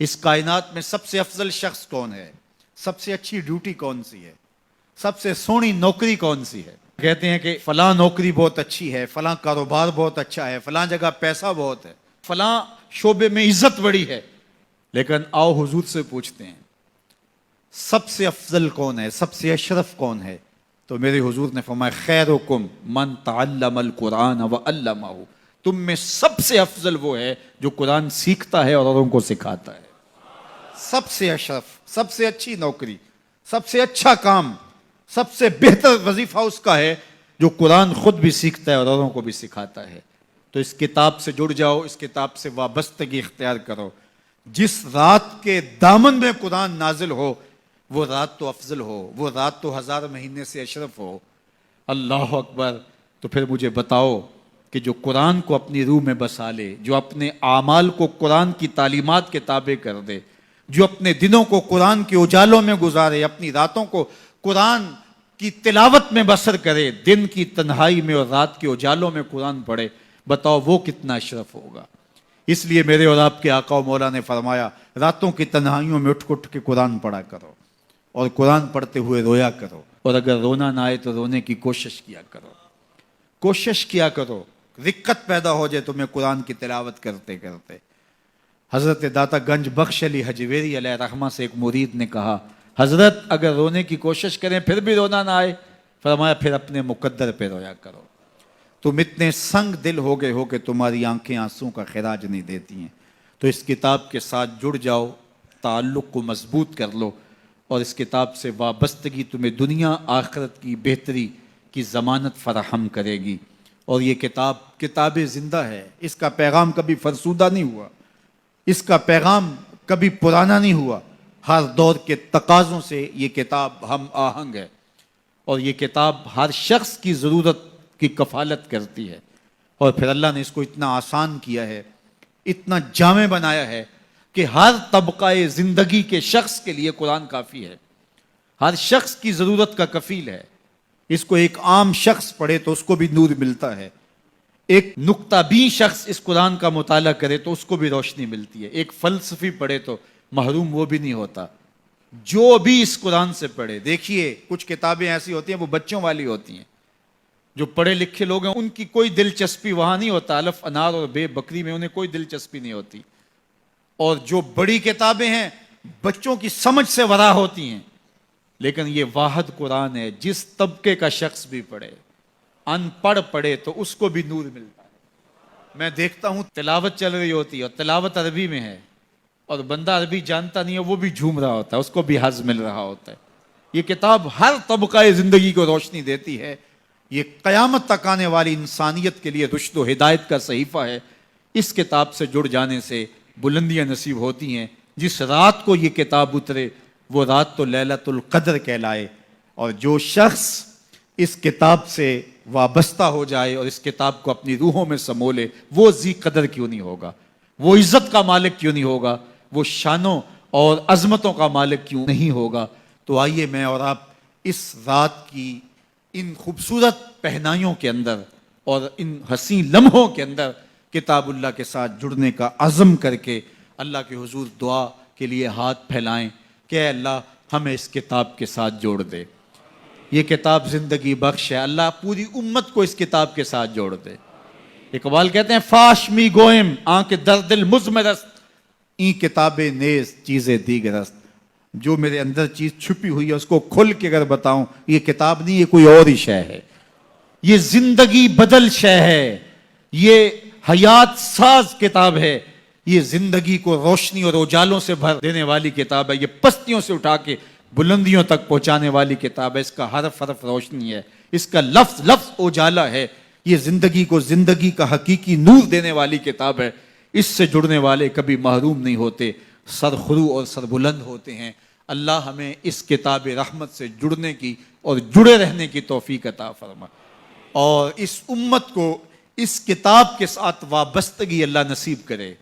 اس کائنات میں سب سے افضل شخص کون ہے؟ سب سے اچھی ڈیوٹی کون سی ہے؟ سب سے سونی نوکری کون سی ہے؟ کہتے ہیں کہ فلاں نوکری بہت اچھی ہے، فلاں کاروبار بہت اچھا ہے، فلاں جگہ پیسہ بہت ہے، فلاں شعبے میں عزت بڑی ہے. لیکن آؤ حضور سے پوچھتے ہیں سب سے افضل کون ہے، سب سے اشرف کون ہے؟ تو میرے حضور نے فرمایا خیرکم من تعلم القرآن وعلمہ، تم میں سب سے افضل وہ ہے جو قرآن سیکھتا ہے اور اوروں کو سکھاتا ہے. سب سے اشرف، سب سے اچھی نوکری، سب سے اچھا کام، سب سے بہتر وظیفہ اس کا ہے جو قرآن خود بھی سیکھتا ہے اور اوروں کو بھی سکھاتا ہے. تو اس کتاب سے جڑ جاؤ، اس کتاب سے وابستگی اختیار کرو. جس رات کے دامن میں قرآن نازل ہو وہ رات تو افضل ہو، وہ رات تو 1000 مہینے سے اشرف ہو. اللہ اکبر. تو پھر مجھے بتاؤ کہ جو قرآن کو اپنی روح میں بسا لے، جو اپنے اعمال کو قرآن کی تعلیمات کے تابع کر دے، جو اپنے دنوں کو قرآن کے اجالوں میں گزارے، اپنی راتوں کو قرآن کی تلاوت میں بسر کرے، دن کی تنہائی میں اور رات کے اجالوں میں قرآن پڑھے، بتاؤ وہ کتنا اشرف ہوگا. اس لیے میرے اور آپ کے آقا و مولا نے فرمایا راتوں کی تنہائیوں میں اٹھ کے قرآن پڑھا کرو، اور قرآن پڑھتے ہوئے رویا کرو، اور اگر رونا نہ آئے تو رونے کی کوشش کیا کرو. کوشش کیا کرو، رقت پیدا ہو جائے تمہیں قرآن کی تلاوت کرتے کرتے. حضرت داتا گنج بخش علی حجویری علیہ رحمہ سے ایک مرید نے کہا حضرت اگر رونے کی کوشش کریں پھر بھی رونا نہ آئے، فرمایا پھر اپنے مقدر پہ رویا کرو. تم اتنے سنگ دل ہو گئے ہو کہ تمہاری آنکھیں آنسوں کا خراج نہیں دیتی ہیں. تو اس کتاب کے ساتھ جڑ جاؤ، تعلق کو مضبوط کر لو، اور اس کتاب سے وابستگی تمہیں دنیا آخرت کی بہتری کی ضمانت فراہم کرے گی. اور یہ کتاب زندہ ہے، اس کا پیغام کبھی فرسودہ نہیں ہوا، اس کا پیغام کبھی پرانا نہیں ہوا. ہر دور کے تقاضوں سے یہ کتاب ہم آہنگ ہے، اور یہ کتاب ہر شخص کی ضرورت کی کفالت کرتی ہے. اور پھر اللہ نے اس کو اتنا آسان کیا ہے، اتنا جامع بنایا ہے کہ ہر طبقہ زندگی کے شخص کے لیے قرآن کافی ہے، ہر شخص کی ضرورت کا کفیل ہے. اس کو ایک عام شخص پڑھے تو اس کو بھی نور ملتا ہے، ایک نکتہ بین شخص اس قرآن کا مطالعہ کرے تو اس کو بھی روشنی ملتی ہے، ایک فلسفی پڑھے تو محروم وہ بھی نہیں ہوتا. جو بھی اس قرآن سے پڑھے، دیکھیے کچھ کتابیں ایسی ہوتی ہیں وہ بچوں والی ہوتی ہیں، جو پڑھے لکھے لوگ ہیں ان کی کوئی دلچسپی وہاں نہیں ہوتا، الف انار اور بے بکری میں انہیں کوئی دلچسپی نہیں ہوتی. اور جو بڑی کتابیں ہیں بچوں کی سمجھ سے ورا ہوتی ہیں. لیکن یہ واحد قرآن ہے، جس طبقے کا شخص بھی پڑھے، ان پڑھ پڑھے تو اس کو بھی نور ملتا ہے. میں دیکھتا ہوں تلاوت چل رہی ہوتی ہے اور تلاوت عربی میں ہے، اور بندہ عربی جانتا نہیں ہے وہ بھی جھوم رہا ہوتا ہے، اس کو بھی حظ مل رہا ہوتا ہے. یہ کتاب ہر طبقہ زندگی کو روشنی دیتی ہے. یہ قیامت تک آنے والی انسانیت کے لیے رشد و ہدایت کا صحیفہ ہے. اس کتاب سے جڑ جانے سے بلندیاں نصیب ہوتی ہیں. جس رات کو یہ کتاب اترے وہ رات تو لیلۃ القدر کہلائے. اور جو شخص اس کتاب سے وابستہ ہو جائے اور اس کتاب کو اپنی روحوں میں سمو لے، وہ ذی قدر کیوں نہیں ہوگا، وہ عزت کا مالک کیوں نہیں ہوگا، وہ شانوں اور عظمتوں کا مالک کیوں نہیں ہوگا. تو آئیے میں اور آپ اس رات کی ان خوبصورت پہنائیوں کے اندر اور ان حسین لمحوں کے اندر کتاب اللہ کے ساتھ جڑنے کا عزم کر کے اللہ کے حضور دعا کے لیے ہاتھ پھیلائیں کہ اے اللہ ہمیں اس کتاب کے ساتھ جوڑ دے. یہ کتاب زندگی بخش ہے، اللہ پوری امت کو اس کتاب کے ساتھ جوڑ دے. اقبال کہتے ہیں فاش می گوئم آنکھ درد المزمرست این کتاب نیز چیزیں دیگرست. جو میرے اندر چیز چھپی ہوئی ہے اس کو کھل کے اگر بتاؤں، یہ کتاب نہیں، یہ کوئی اور ہی شے ہے. یہ زندگی بدل شے ہے، یہ حیات ساز کتاب ہے، یہ زندگی کو روشنی اور اجالوں سے بھر دینے والی کتاب ہے، یہ پستیوں سے اٹھا کے بلندیوں تک پہنچانے والی کتاب ہے. اس کا حرف حرف روشنی ہے، اس کا لفظ لفظ اجالا ہے. یہ زندگی کو زندگی کا حقیقی نور دینے والی کتاب ہے. اس سے جڑنے والے کبھی محروم نہیں ہوتے، سرخرو اور سربلند ہوتے ہیں. اللہ ہمیں اس کتاب رحمت سے جڑنے کی اور جڑے رہنے کی توفیق عطا فرما، اور اس امت کو اس کتاب کے ساتھ وابستگی اللہ نصیب کرے.